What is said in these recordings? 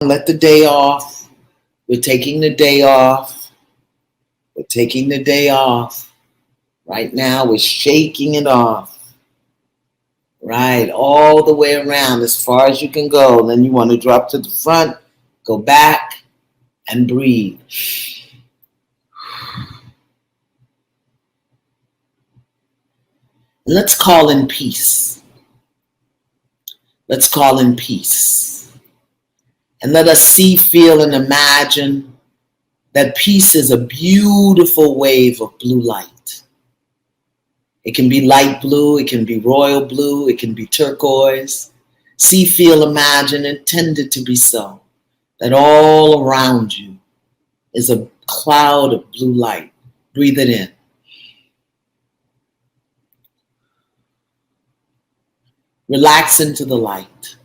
Let the day off. We're taking the day off. We're taking the day off. Right now, we're shaking it off. Right, all the way around as far as you can go. Then you want to drop to the front, go back, and breathe. Let's call in peace. Let's call in peace. And let us see, feel, and imagine that peace is a beautiful wave of blue light. It can be light blue, it can be royal blue, it can be turquoise. See, feel, imagine, intend it to be so. That all around you is a cloud of blue light. Breathe it in. Relax into the light.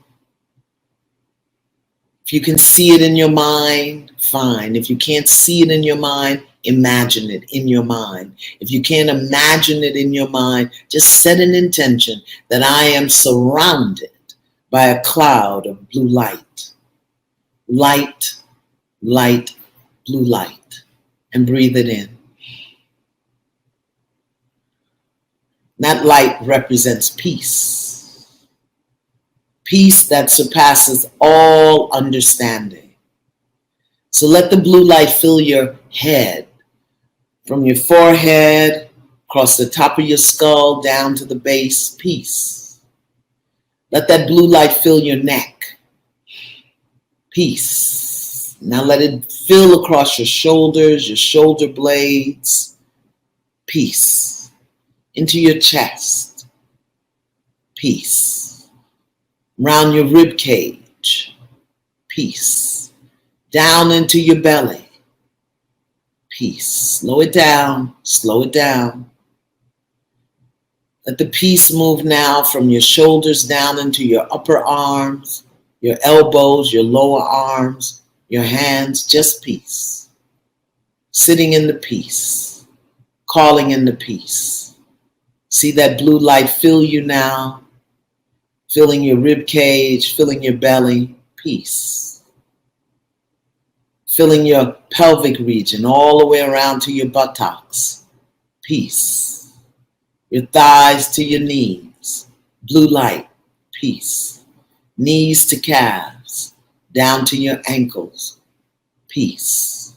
If you can see it in your mind, fine. If you can't see it in your mind, imagine it in your mind. If you can't imagine it in your mind, just set an intention that I am surrounded by a cloud of blue light. Light, light, blue light. And breathe it in. That light represents peace. Peace that surpasses all understanding. So let the blue light fill your head, from your forehead, across the top of your skull, down to the base. Peace. Let that blue light fill your neck. Peace. Now let it fill across your shoulders, your shoulder blades. Peace. Into your chest. Peace. Around your rib cage, peace. Down into your belly, peace. Slow it down, slow it down. Let the peace move now from your shoulders down into your upper arms, your elbows, your lower arms, your hands, just peace. Sitting in the peace, calling in the peace. See that blue light fill you now. Filling your rib cage, filling your belly, peace. Filling your pelvic region all the way around to your buttocks, peace. Your thighs to your knees, blue light, peace. Knees to calves, down to your ankles, peace.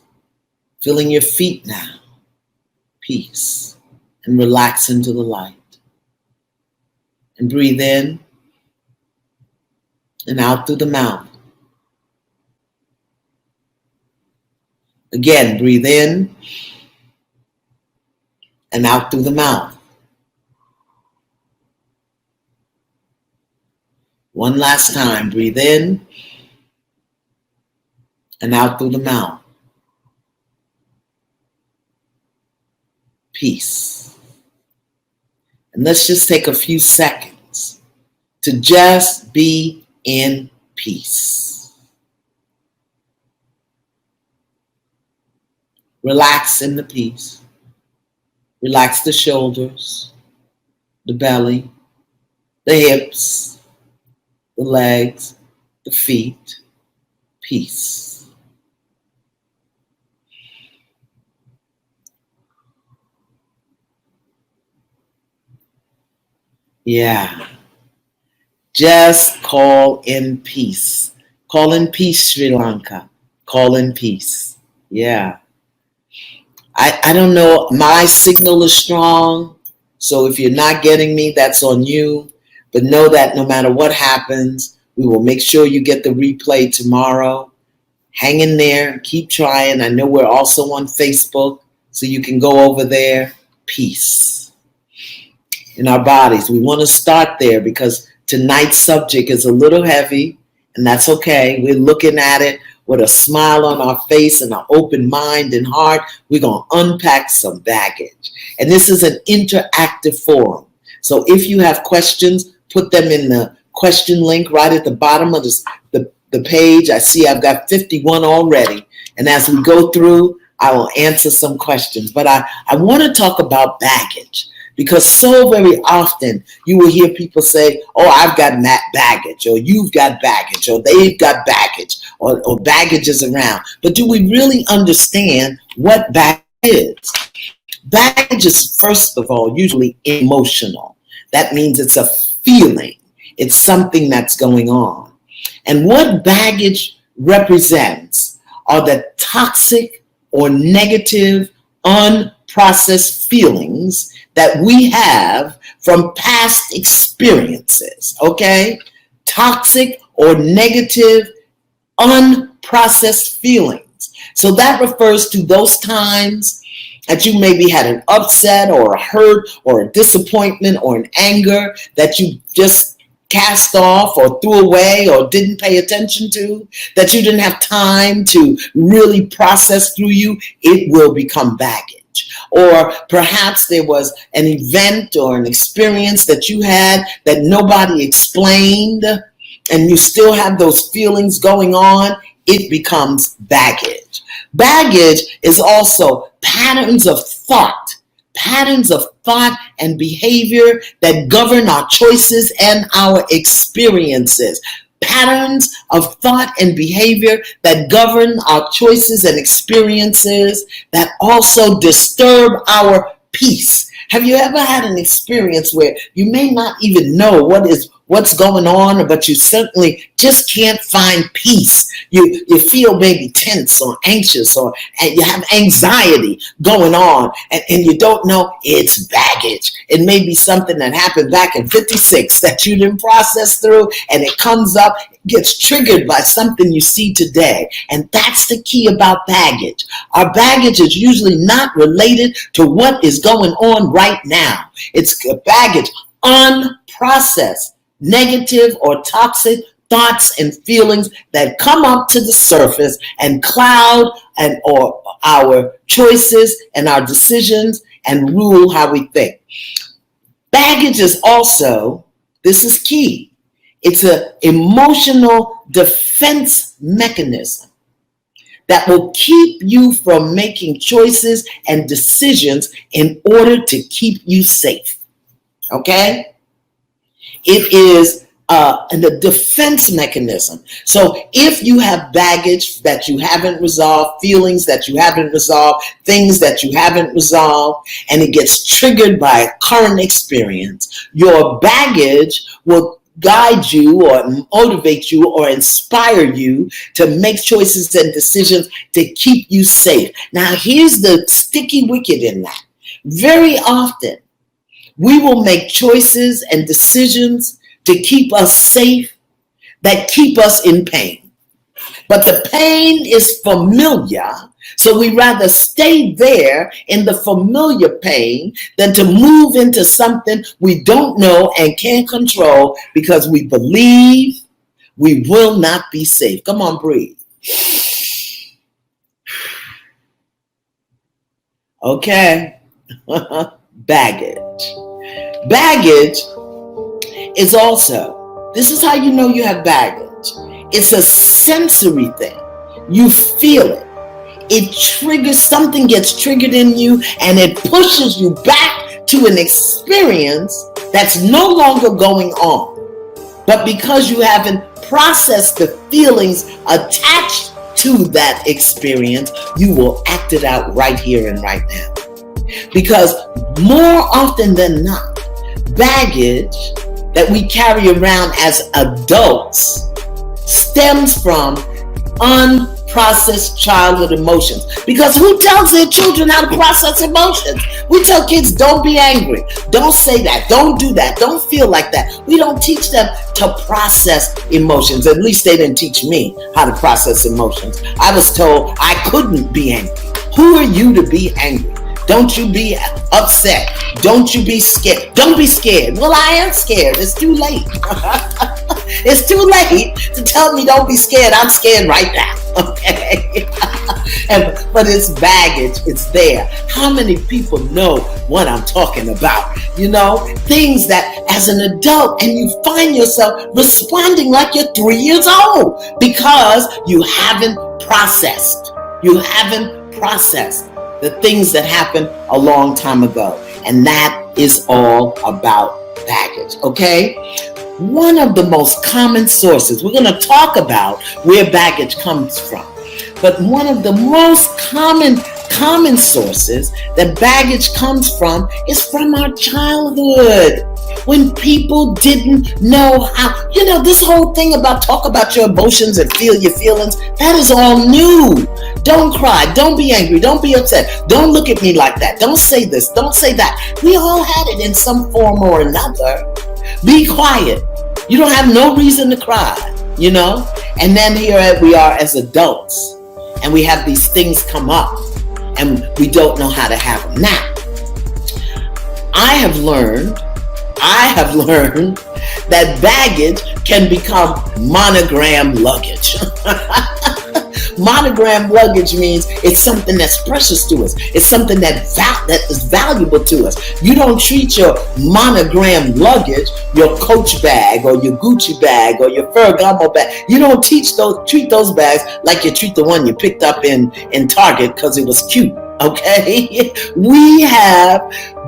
Filling your feet now, peace. And relax into the light. And breathe in. And out through the mouth. Again, breathe in and out through the mouth. One last time, breathe in and out through the mouth. Peace. And let's just take a few seconds to just be in peace. Relax in the peace. Relax the shoulders, the belly, the hips, the legs, the feet. Peace. Yeah. Just call in peace. Call in peace, Sri Lanka. Call in peace. Yeah. I don't know. My signal is strong. So if you're not getting me, that's on you. But know that no matter what happens, we will make sure you get the replay tomorrow. Hang in there. Keep trying. I know we're also on Facebook, so you can go over there. Peace. In our bodies. We want to start there because tonight's subject is a little heavy, and that's okay. We're looking at it with a smile on our face and an open mind and heart. We're going to unpack some baggage. And this is an interactive forum. So if you have questions, put them in the question link right at the bottom of the page. I see I've got 51 already. And as we go through, I will answer some questions. But I want to talk about baggage Because so very often you will hear people say, oh, I've got baggage, or you've got baggage, or they've got baggage, or baggage is around. But do we really understand what baggage is? Baggage is, first of all, usually emotional. That means it's a feeling. It's something that's going on. And what baggage represents are the toxic or negative, unprocessed feelings that we have from past experiences, okay? Toxic or negative, unprocessed feelings. So that refers to those times that you maybe had an upset or a hurt or a disappointment or an anger that you just cast off or threw away or didn't pay attention to, that you didn't have time to really process through you. It will become baggage. Or perhaps there was an event or an experience that you had that nobody explained, and you still have those feelings going on. It becomes baggage. Baggage is also patterns of thought and behavior that govern our choices and our experiences. Patterns of thought and behavior that govern our choices and experiences that also disturb our peace. Have you ever had an experience where you may not even know what's going on, but you certainly just can't find peace? You feel maybe tense or anxious, or you have anxiety going on, and you don't know. It's baggage. It may be something that happened back in 56 that you didn't process through, and it comes up, gets triggered by something you see today. And that's the key about baggage. Our baggage is usually not related to what is going on right now. It's baggage, unprocessed, negative or toxic thoughts and feelings that come up to the surface and cloud or our choices and our decisions and rule how we think. Baggage is also, this is key, it's an emotional defense mechanism that will keep you from making choices and decisions in order to keep you safe. Okay? It is a defense mechanism. So if you have baggage that you haven't resolved, feelings that you haven't resolved, things that you haven't resolved, and it gets triggered by a current experience, your baggage will guide you or motivate you or inspire you to make choices and decisions to keep you safe. Now, here's the sticky wicket in that. Very often, we will make choices and decisions to keep us safe that keep us in pain. But the pain is familiar, so we rather stay there in the familiar pain than to move into something we don't know and can't control because we believe we will not be safe. Come on, breathe. Okay. Baggage. Baggage is also, this is how you know you have baggage. It's a sensory thing. You feel it. It triggers, something gets triggered in you, and it pushes you back to an experience that's no longer going on. But because you haven't processed the feelings attached to that experience, you will act it out right here and right now. Because more often than not, baggage that we carry around as adults stems from unprocessed childhood emotions. Because who tells their children how to process emotions? We tell kids, don't be angry, don't say that, don't do that, don't feel like that. We don't teach them to process emotions. At least they didn't teach me how to process emotions. I was told I couldn't be angry. Who are you to be angry? Don't you be upset. Don't you be scared. Don't be scared. Well, I am scared. It's too late. It's too late to tell me don't be scared. I'm scared right now. Okay? But it's baggage. It's there. How many people know what I'm talking about? You know, things that as an adult, and you find yourself responding like you're 3 years old because you haven't processed. You haven't processed the things that happened a long time ago. And that is all about baggage, okay? One of the most common sources, we're going to talk about where baggage comes from, but one of the most common sources that baggage comes from is from our childhood. When people didn't know how, this whole thing about talk about your emotions and feel your feelings, that is all new. Don't cry, don't be angry, don't be upset, don't look at me like that, don't say this, don't say that. We all had it in some form or another. Be quiet. You don't have no reason to cry, And then here we are as adults, and we have these things come up, and we don't know how to have them. Now, I have learned that baggage can become monogram luggage. Monogram luggage means it's something that's precious to us. It's something that is valuable to us. You don't treat your monogram luggage, your Coach bag or your Gucci bag or your Ferragamo bag. You don't treat those bags like you treat the one you picked up in Target because it was cute. Okay? We have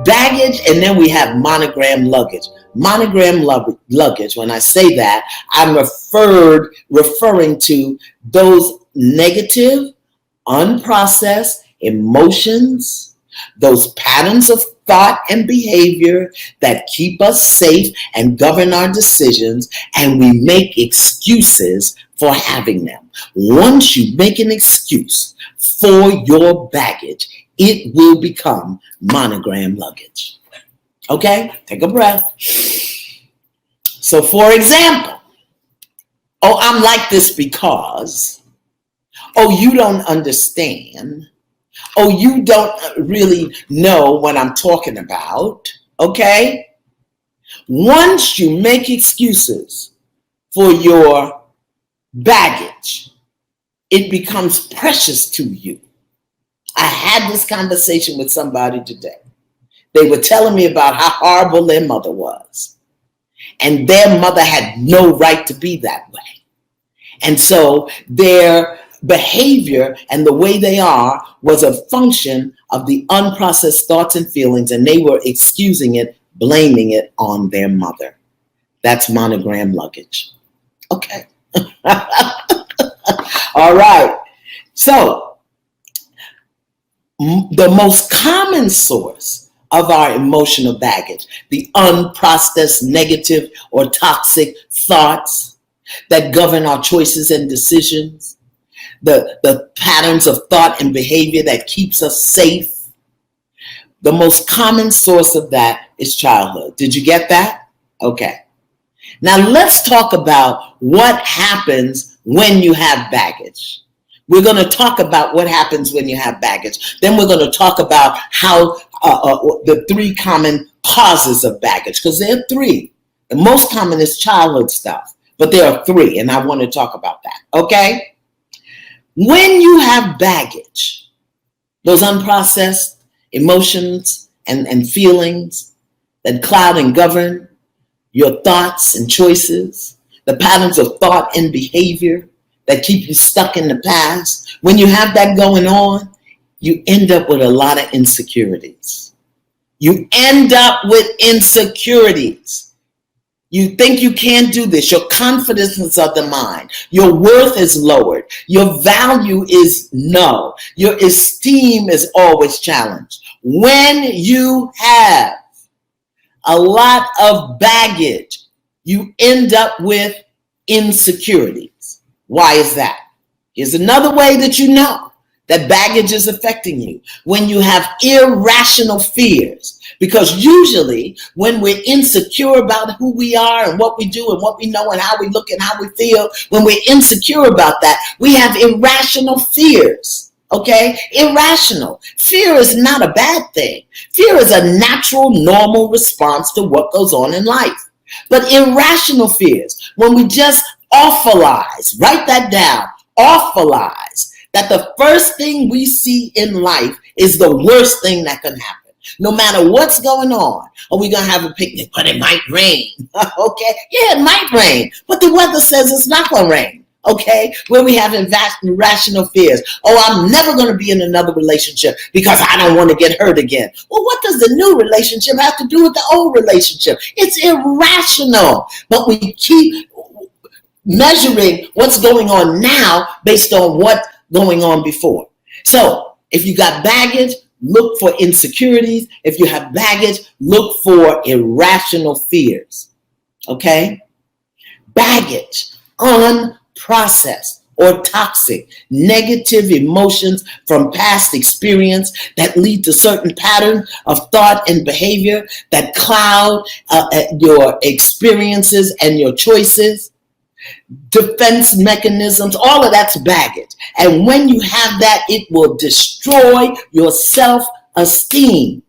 baggage, and then we have monogram luggage. Monogram luggage, when I say that, I'm referring to those negative, unprocessed emotions, those patterns of thought and behavior that keep us safe and govern our decisions, and we make excuses for having them. Once you make an excuse for your baggage, it will become monogram luggage. Okay? Take a breath. So, for example, I'm like this because, you don't understand. You don't really know what I'm talking about. Okay? Once you make excuses for your baggage, it becomes precious to you. I had this conversation with somebody today. They were telling me about how horrible their mother was. And their mother had no right to be that way. And so their behavior and the way they are was a function of the unprocessed thoughts and feelings, and they were excusing it, blaming it on their mother. That's monogram luggage. Okay. All right. So the most common source of our emotional baggage, the unprocessed negative or toxic thoughts that govern our choices and decisions, the patterns of thought and behavior that keeps us safe. The most common source of that is childhood. Did you get that? Okay. Now let's talk about what happens when you have baggage. We're going to talk about what happens when you have baggage. Then we're going to talk about how the three common causes of baggage, because there are three. The most common is childhood stuff, but there are three, and I want to talk about that. Okay? When you have baggage, those unprocessed emotions and feelings that cloud and govern your thoughts and choices, the patterns of thought and behavior that keep you stuck in the past, when you have that going on, you end up with a lot of insecurities. You end up with insecurities. You think you can't do this. Your confidence is of the mind. Your worth is lowered. Your value is null. Your esteem is always challenged. When you have a lot of baggage, you end up with insecurities. Why is that? Here's another way that you know that baggage is affecting you. When you have irrational fears. Because usually when we're insecure about who we are and what we do and what we know and how we look and how we feel, when we're insecure about that, we have irrational fears. Okay? Irrational. Fear is not a bad thing. Fear is a natural, normal response to what goes on in life. But irrational fears, when we just awfulize, write that down, awfulize, that the first thing we see in life is the worst thing that can happen. No matter what's going on. Are we going to have a picnic? But it might rain. Okay? Yeah, it might rain. But the weather says it's not going to rain. okay, where we have irrational fears. Oh, I'm never going to be in another relationship because I don't want to get hurt again. Well, what does the new relationship have to do with the old relationship? It's irrational, but we keep measuring what's going on now based on what's going on before. So if you got baggage, look for insecurities. If you have baggage, look for irrational fears. Okay? Baggage, unprocessed or toxic, negative emotions from past experience that lead to certain patterns of thought and behavior that cloud your experiences and your choices. Defense mechanisms, all of that's baggage. And when you have that, it will destroy your self-esteem.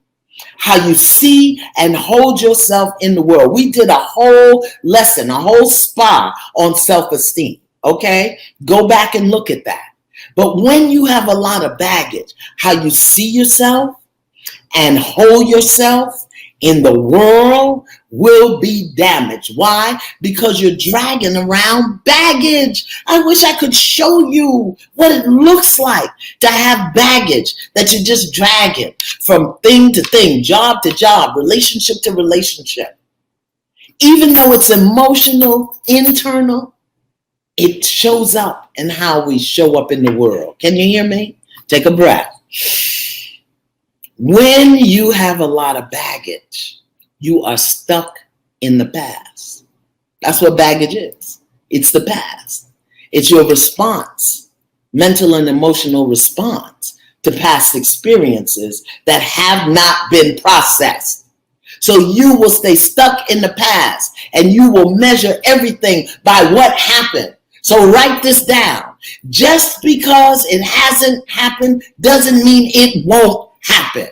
How you see and hold yourself in the world. We did a whole lesson, a whole spa on self-esteem. Okay? Go back and look at that. But when you have a lot of baggage, how you see yourself and hold yourself in the world will be damaged. Why? Because you're dragging around baggage. I wish I could show you what it looks like to have baggage that you're just dragging from thing to thing, job to job, relationship to relationship. Even though it's emotional, internal, it shows up in how we show up in the world. Can you hear me? Take a breath. When you have a lot of baggage, you are stuck in the past. That's what baggage is. It's the past. It's your response, mental and emotional response to past experiences that have not been processed. So you will stay stuck in the past and you will measure everything by what happened. So write this down. Just because it hasn't happened doesn't mean it won't happen.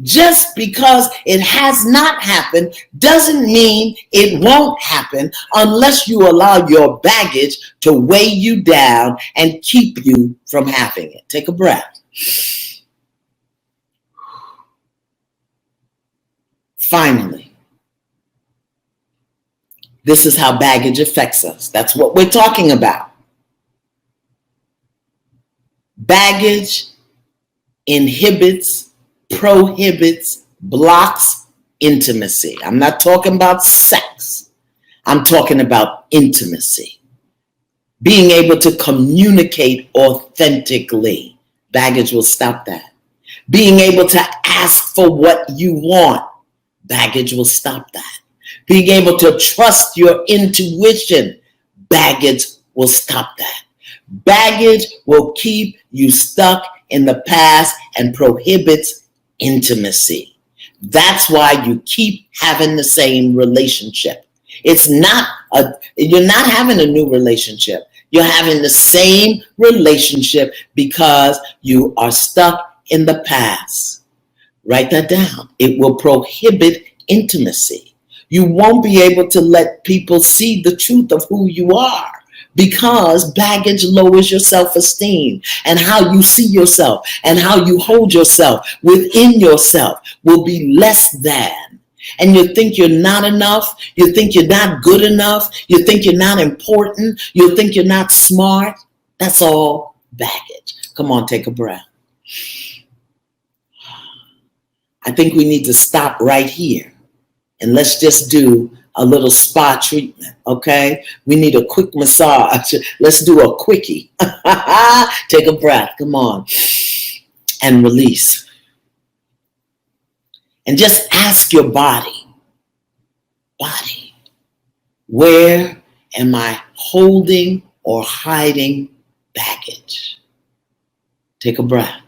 Just because it has not happened doesn't mean it won't happen unless you allow your baggage to weigh you down and keep you from having it. Take a breath. Finally, this is how baggage affects us. That's what we're talking about. Baggage prohibits, blocks intimacy. I'm not talking about sex. I'm talking about intimacy. Being able to communicate authentically. Baggage will stop that. Being able to ask for what you want. Baggage will stop that. Being able to trust your intuition. Baggage will stop that. Baggage will keep you stuck in the past and prohibits intimacy. That's why you keep having the same relationship. You're not having a new relationship. You're having the same relationship because you are stuck in the past. Write that down. It will prohibit intimacy. You won't be able to let people see the truth of who you are because baggage lowers your self-esteem, and how you see yourself and how you hold yourself within yourself will be less than. And you think you're not enough. You think you're not good enough. You think you're not important. You think you're not smart. That's all baggage. Come on, take a breath. I think we need to stop right here and let's just do a little spa treatment, okay? We need a quick massage. Let's do a quickie. Take a breath, come on. And release. And just ask your body, where am I holding or hiding baggage? Take a breath.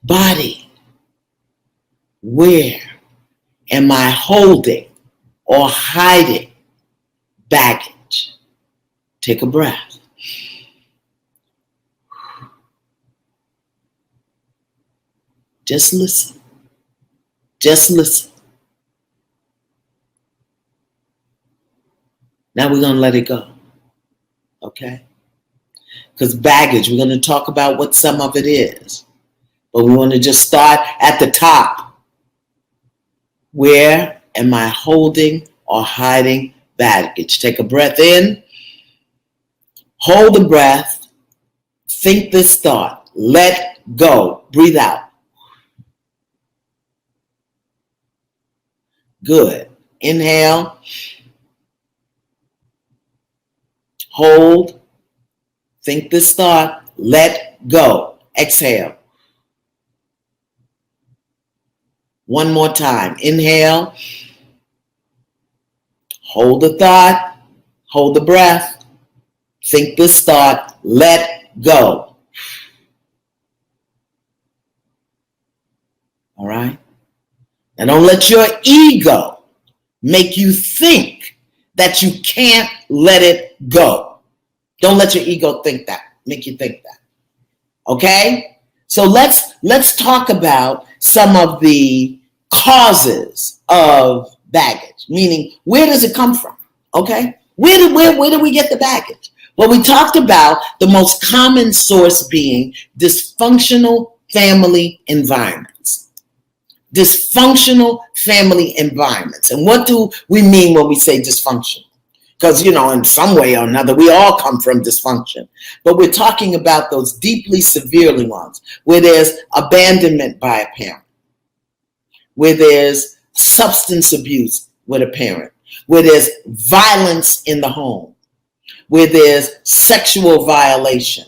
Body, where am I holding or hiding baggage? Take a breath. Just listen. Just listen. Now we're going to let it go. Okay? Because baggage, we're going to talk about what some of it is. But we want to just start at the top. Where am I holding or hiding baggage? Take a breath in, hold the breath, think this thought, let go, breathe out. Good. Inhale, hold, think this thought, let go. Exhale. One more time. Inhale, hold the thought, hold the breath, think this thought, let go. All right? Now don't let your ego make you think that you can't let it go. Don't let your ego think that, make you think that. Okay? So let's talk about some of the causes of baggage, meaning where does it come from? Okay? Where do we get the baggage? Well, we talked about the most common source being dysfunctional family environments. Dysfunctional family environments. And what do we mean when we say dysfunctional? Because, in some way or another, we all come from dysfunction. But we're talking about those deeply severely ones, where there's abandonment by a parent, where there's substance abuse with a parent, where there's violence in the home, where there's sexual violation,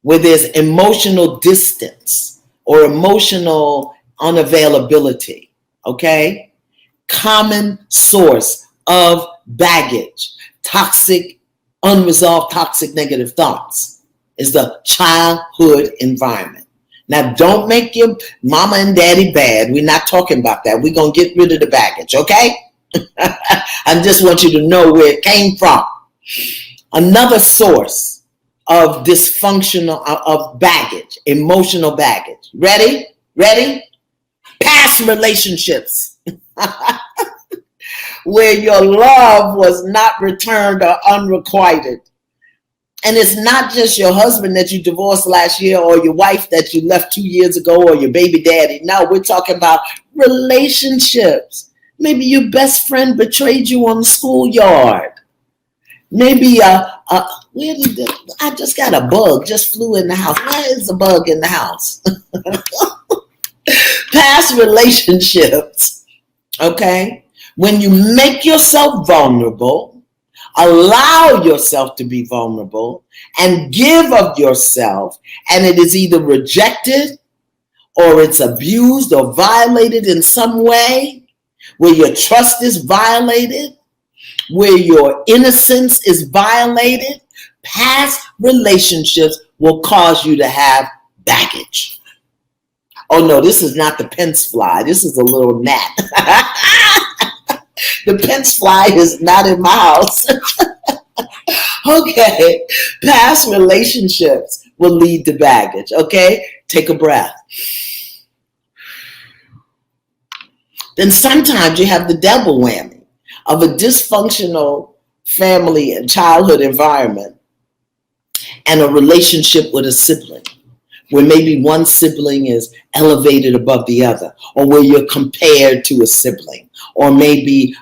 where there's emotional distance or emotional unavailability, okay? Common source of baggage, unresolved toxic negative thoughts is the childhood environment. Now, don't make your mama and daddy bad. We're not talking about that. We're going to get rid of the baggage, okay? I just want you to know where it came from. Another source of dysfunctional, of baggage, emotional baggage. Ready? Past relationships. Where your love was not returned or unrequited. And it's not just your husband that you divorced last year or your wife that you left 2 years ago or your baby daddy. No, we're talking about relationships. Maybe your best friend betrayed you on the schoolyard. Maybe I just got a bug, just flew in the house. Why is the bug in the house? Past relationships, okay? When you make yourself vulnerable, allow yourself to be vulnerable, and give of yourself, and it is either rejected or it's abused or violated in some way, where your trust is violated, where your innocence is violated, past relationships will cause you to have baggage. Oh no, this is not the Pence fly. This is a little gnat. The Pence fly is not in my house. Okay, past relationships will lead to baggage. Okay, take a breath. Then sometimes you have the double whammy of a dysfunctional family and childhood environment and a relationship with a sibling, where maybe one sibling is elevated above the other, or where you're compared to a sibling, or maybe,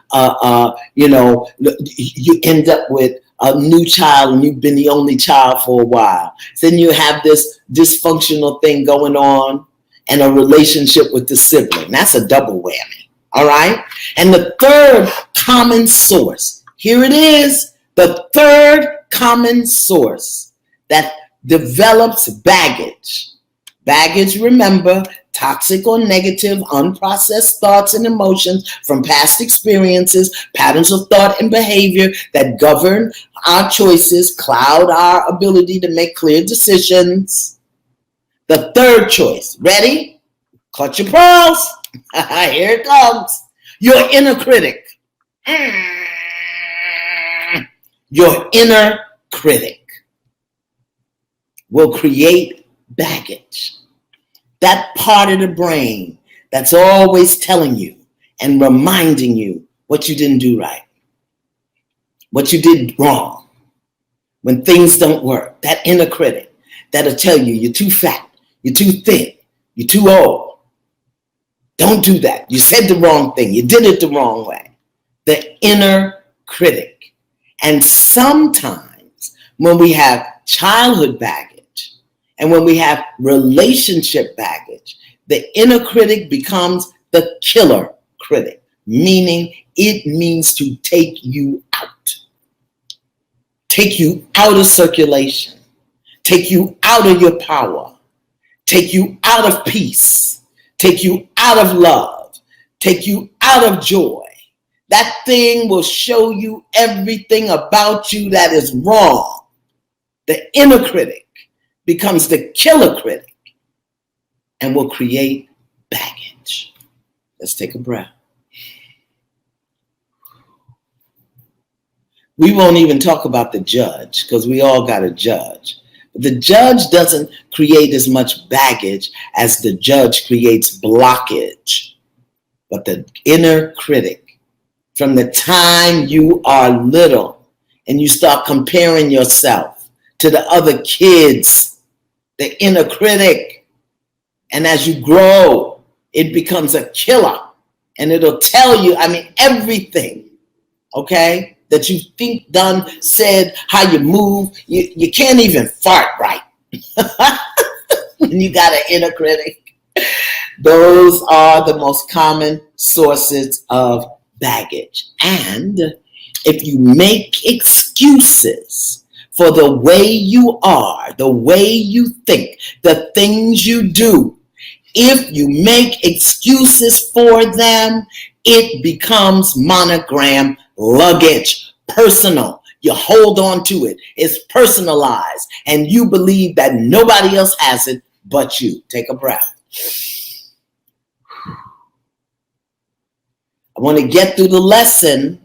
you end up with a new child and you've been the only child for a while. Then you have this dysfunctional thing going on and a relationship with the sibling. That's a double whammy, all right? And the third common source, here it is, the third common source that develops baggage. Baggage, remember, toxic or negative, unprocessed thoughts and emotions from past experiences, patterns of thought and behavior that govern our choices, cloud our ability to make clear decisions. The third choice, ready? Clutch your pearls. Here it comes. Your inner critic. Your inner critic will create baggage. That part of the brain that's always telling you and reminding you what you didn't do right, what you did wrong, when things don't work. That inner critic that'll tell you you're too fat, you're too thin, you're too old. Don't do that. You said the wrong thing. You did it the wrong way. The inner critic. And sometimes when we have childhood baggage and when we have relationship baggage, the inner critic becomes the killer critic, meaning it means to take you out of circulation, take you out of your power, take you out of peace, take you out of love, take you out of joy. That thing will show you everything about you that is wrong. The inner critic becomes the killer critic and will create baggage. Let's take a breath. We won't even talk about the judge because we all got a judge. But the judge doesn't create as much baggage as the judge creates blockage. But the inner critic, from the time you are little and you start comparing yourself to the other kids, the inner critic, and as you grow, it becomes a killer and it'll tell you, everything, okay? That you think, done, said, how you move. You can't even fart right when you got an inner critic. Those are the most common sources of baggage. And if you make excuses for the way you are, the way you think, the things you do, if you make excuses for them, it becomes monogram luggage, personal. You hold on to it. It's personalized. And you believe that nobody else has it but you. Take a breath. I want to get through the lesson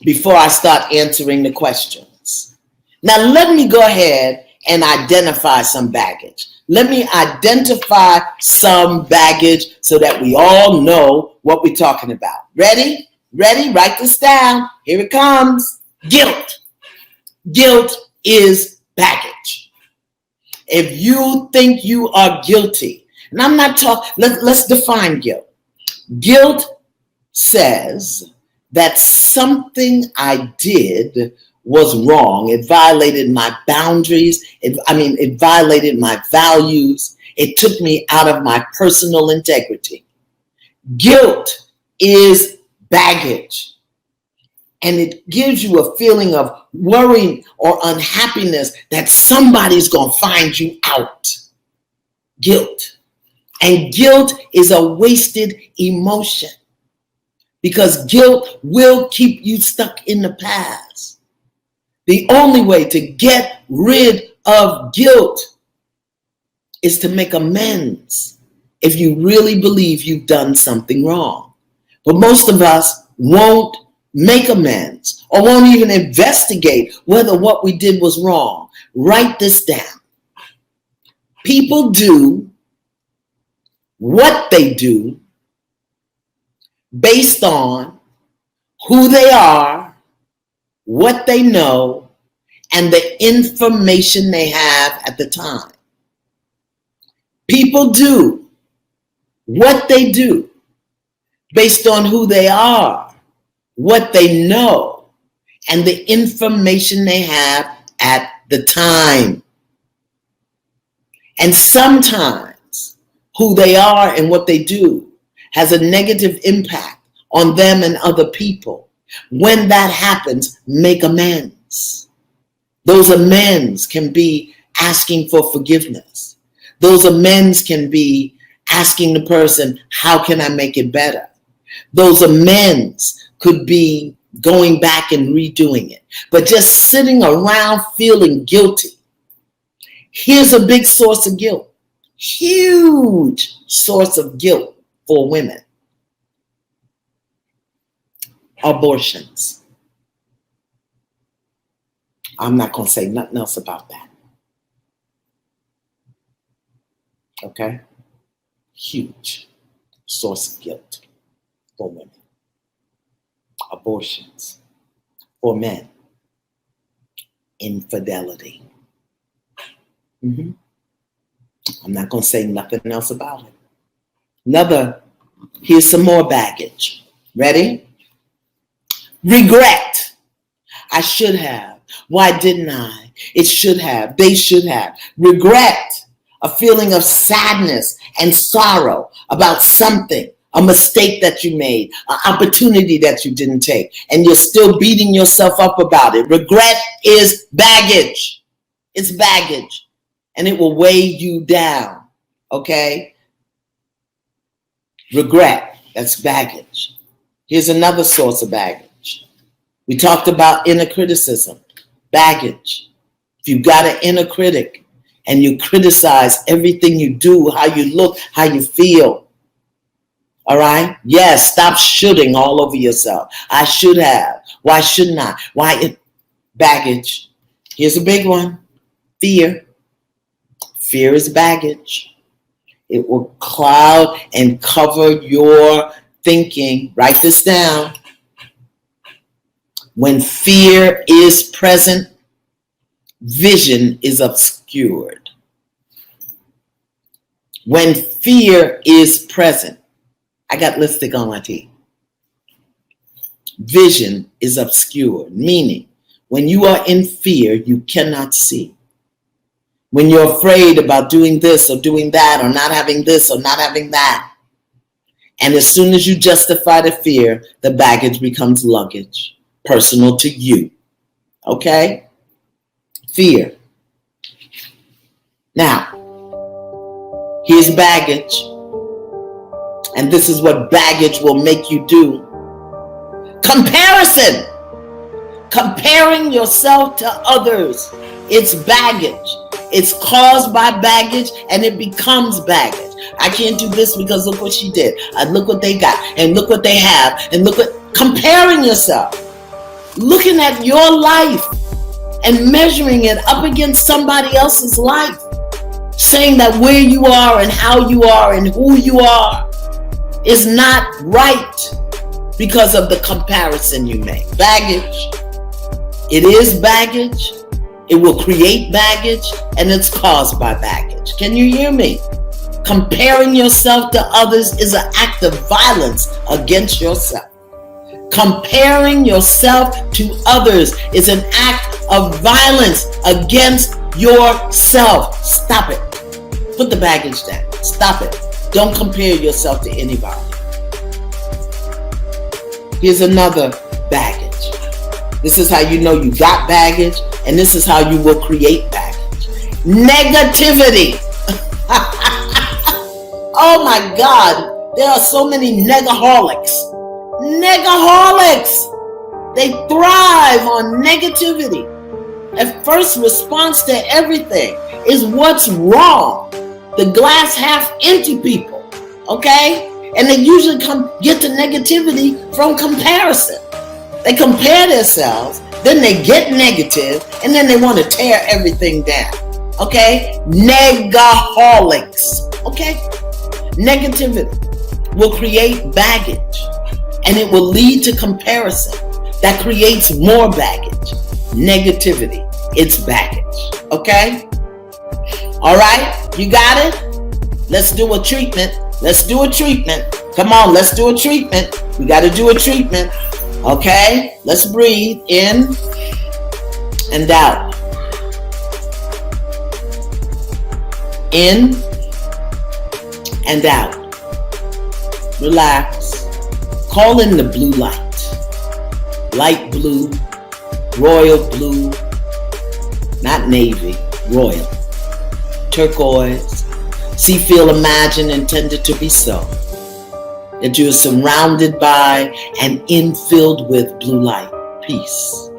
before I start answering the questions. Now, let me go ahead and identify some baggage. Let me identify some baggage so that we all know what we're talking about. Ready? Ready? Write this down. Here it comes. Guilt. Guilt is baggage. If you think you are guilty, and I'm not talking, let's define guilt. Guilt says that something I did was wrong. It violated my boundaries. It violated my values. It took me out of my personal integrity. Guilt is baggage. And it gives you a feeling of worry or unhappiness that somebody's going to find you out. Guilt. And guilt is a wasted emotion because guilt will keep you stuck in the past. The only way to get rid of guilt is to make amends if you really believe you've done something wrong. But most of us won't make amends or won't even investigate whether what we did was wrong. Write this down. People do what they do based on who they are, what they know, and the information they have at the time. People do what they do based on who they are, what they know, and the information they have at the time. And sometimes who they are and what they do has a negative impact on them and other people. When that happens, make amends. Those amends can be asking for forgiveness. Those amends can be asking the person, how can I make it better? Those amends could be going back and redoing it. But just sitting around feeling guilty. Here's a big source of guilt. Huge source of guilt for women. Abortions. I'm not going to say nothing else about that. Okay? Huge source of guilt for women. Abortions. For men. Infidelity. I'm not going to say nothing else about it. Another Here's some more baggage. Ready? Regret. I should have. Why didn't I? It should have. They should have. Regret. A feeling of sadness and sorrow about something, a mistake that you made, an opportunity that you didn't take, and you're still beating yourself up about it. Regret is baggage. It's baggage, and it will weigh you down, okay? Regret, that's baggage. Here's another source of baggage. We talked about inner criticism, baggage. If you've got an inner critic, and you criticize everything you do, how you look, how you feel. All right? Yes, stop shoulding all over yourself. I should have. Why shouldn't I? Why? Baggage. Here's a big one. Fear. Fear is baggage. It will cloud and cover your thinking. Write this down. When fear is present, vision is obscured. When fear is present, I got lipstick on my teeth. Vision is obscured, meaning when you are in fear, you cannot see. When you're afraid about doing this or doing that or not having this or not having that, and as soon as you justify the fear, the baggage becomes luggage, personal to you. Okay? Fear. Now, here's baggage. And this is what baggage will make you do. Comparison. Comparing yourself to others. It's baggage. It's caused by baggage and it becomes baggage. I can't do this because look what she did. Look what they got. And look what they have. And look what... Comparing yourself. Looking at your life and measuring it up against somebody else's life. Saying that where you are and how you are and who you are is not right because of the comparison you make. Baggage. It is baggage. It will create baggage and it's caused by baggage. Can you hear me? Comparing yourself to others is an act of violence against yourself. Comparing yourself to others is an act of violence against yourself. Stop it. Put the baggage down. Stop it. Don't compare yourself to anybody. Here's another baggage. This is how you know you got baggage, and this is how you will create baggage. Negativity. Oh my God. There are so many negaholics. Negaholics. They thrive on negativity. At first response to everything is what's wrong. The glass half empty people, okay? And they usually get to negativity from comparison. They compare themselves, then they get negative, and then they want to tear everything down, okay? Negaholics, okay? Negativity will create baggage, and it will lead to comparison. That creates more baggage. Negativity, it's baggage, okay? All right, you got it? Let's do a treatment. Let's do a treatment. Come on, let's do a treatment. We got to do a treatment. Okay, let's breathe in and out. In and out. Relax. Call in the blue light. Light blue, royal blue, not navy, royal. Turquoise. See, feel, imagine, intended to be so. That you are surrounded by and infilled with blue light. Peace.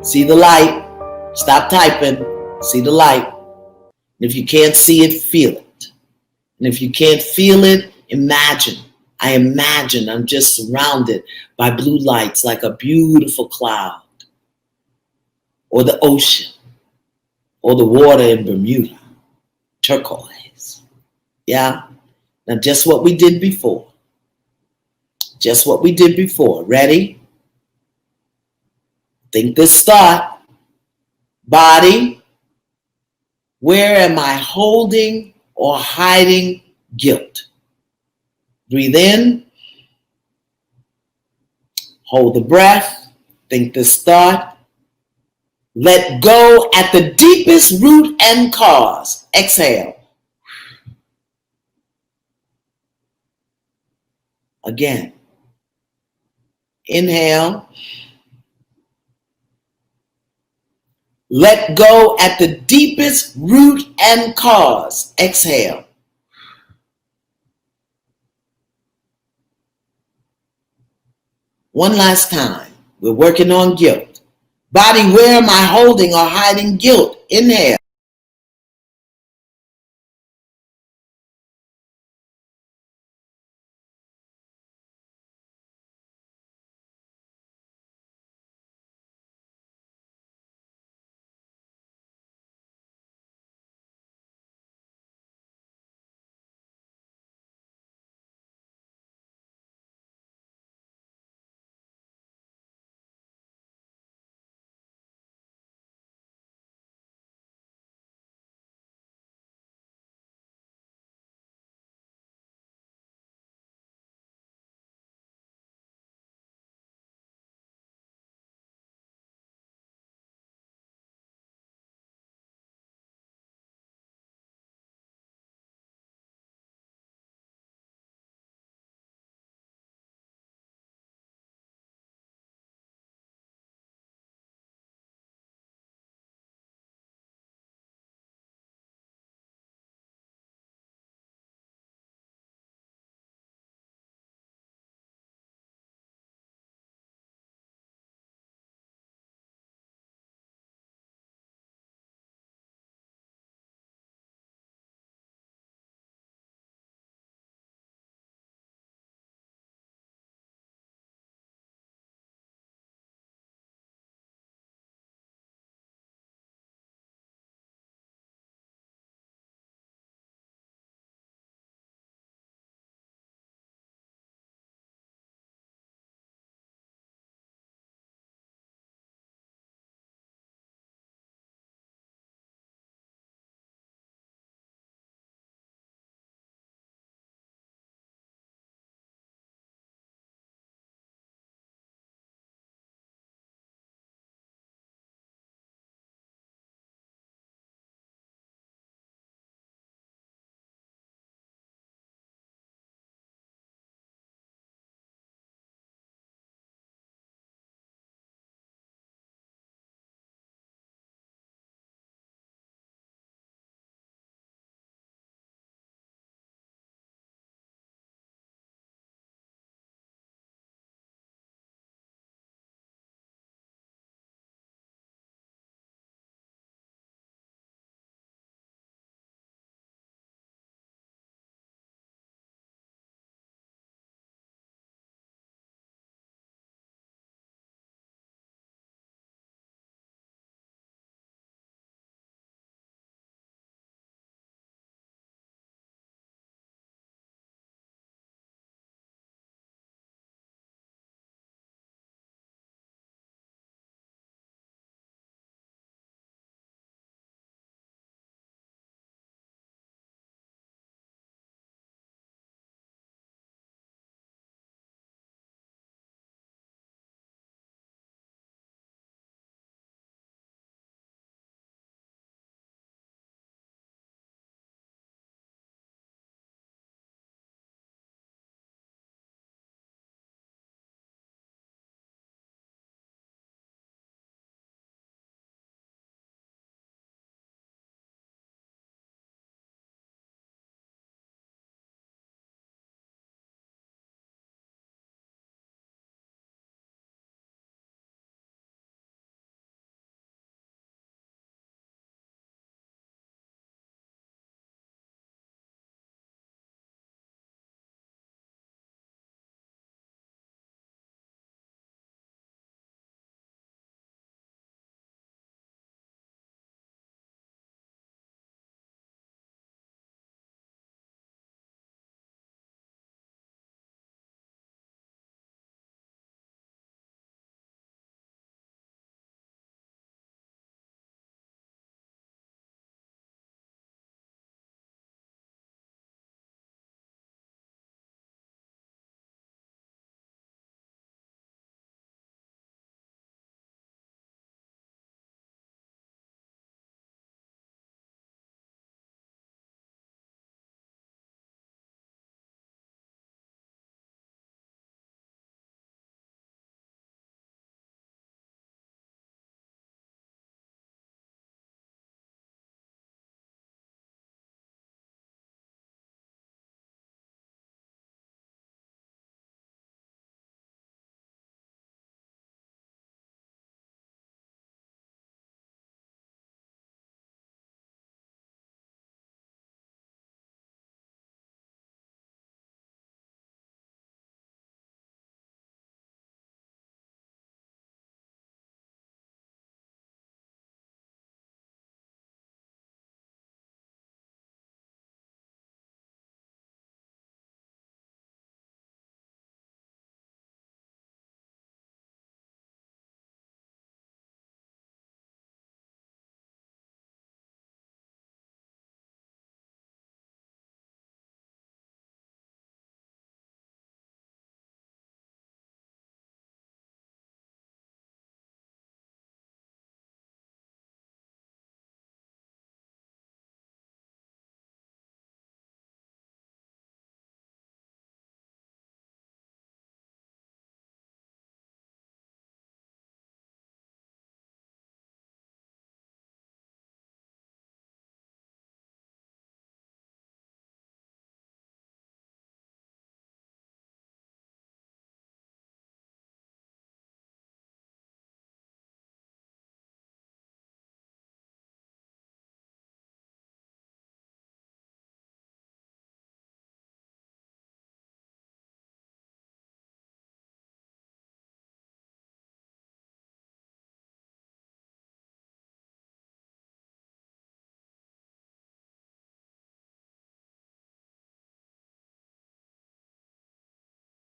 See the light. Stop typing. See the light. And if you can't see it, feel it. And if you can't feel it, imagine. I imagine I'm just surrounded by blue lights like a beautiful cloud. Or the ocean. Or the water in Bermuda. Turquoise. Yeah? Now just what we did before. Just what we did before. Ready? Think this thought. Body. Where am I holding or hiding guilt. Breathe in, hold the breath, think this thought. Let go at the deepest root and cause. Exhale. Again. Inhale. Let go at the deepest root and cause. Exhale. One last time. We're working on guilt. Body, where am I holding or hiding guilt? Inhale.